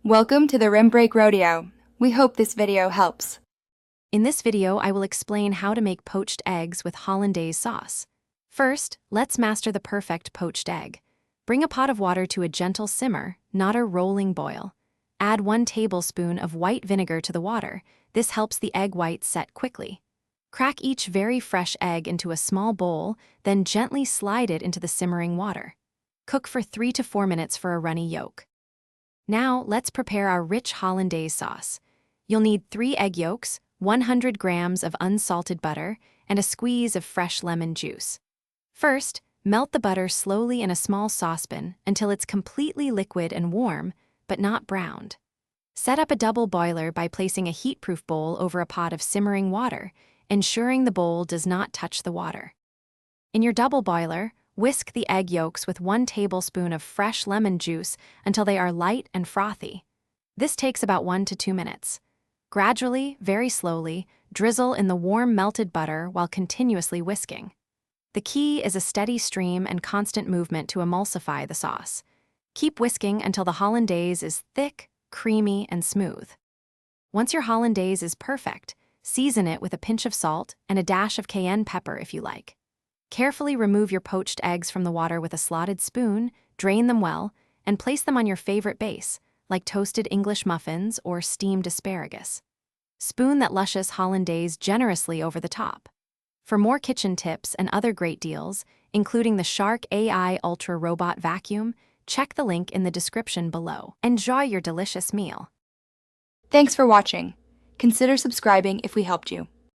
Welcome to the Rim Break Rodeo. We hope this video helps. In this video, I will explain how to make poached eggs with Hollandaise sauce. First, let's master the perfect poached egg. Bring a pot of water to a gentle simmer, not a rolling boil. Add 1 tablespoon of white vinegar to the water. This helps the egg whites set quickly. Crack each very fresh egg into a small bowl, then gently slide it into the simmering water. Cook for 3 to 4 minutes for a runny yolk. Now, let's prepare our rich Hollandaise sauce. You'll need 3 egg yolks, 100 grams of unsalted butter, and a squeeze of fresh lemon juice. First, melt the butter slowly in a small saucepan until it's completely liquid and warm, but not browned. Set up a double boiler by placing a heat-proof bowl over a pot of simmering water, ensuring the bowl does not touch the water. In your double boiler, whisk the egg yolks with 1 tablespoon of fresh lemon juice until they are light and frothy. This takes about 1 to 2 minutes. Gradually, very slowly, drizzle in the warm melted butter while continuously whisking. The key is a steady stream and constant movement to emulsify the sauce. Keep whisking until the Hollandaise is thick, creamy, and smooth. Once your Hollandaise is perfect, season it with a pinch of salt and a dash of cayenne pepper if you like. Carefully remove your poached eggs from the water with a slotted spoon, drain them well, and place them on your favorite base, like toasted English muffins or steamed asparagus. Spoon that luscious Hollandaise generously over the top. For more kitchen tips and other great deals, including the Shark AI Ultra Robot Vacuum, check the link in the description below. Enjoy your delicious meal. Thanks for watching. Consider subscribing if we helped you.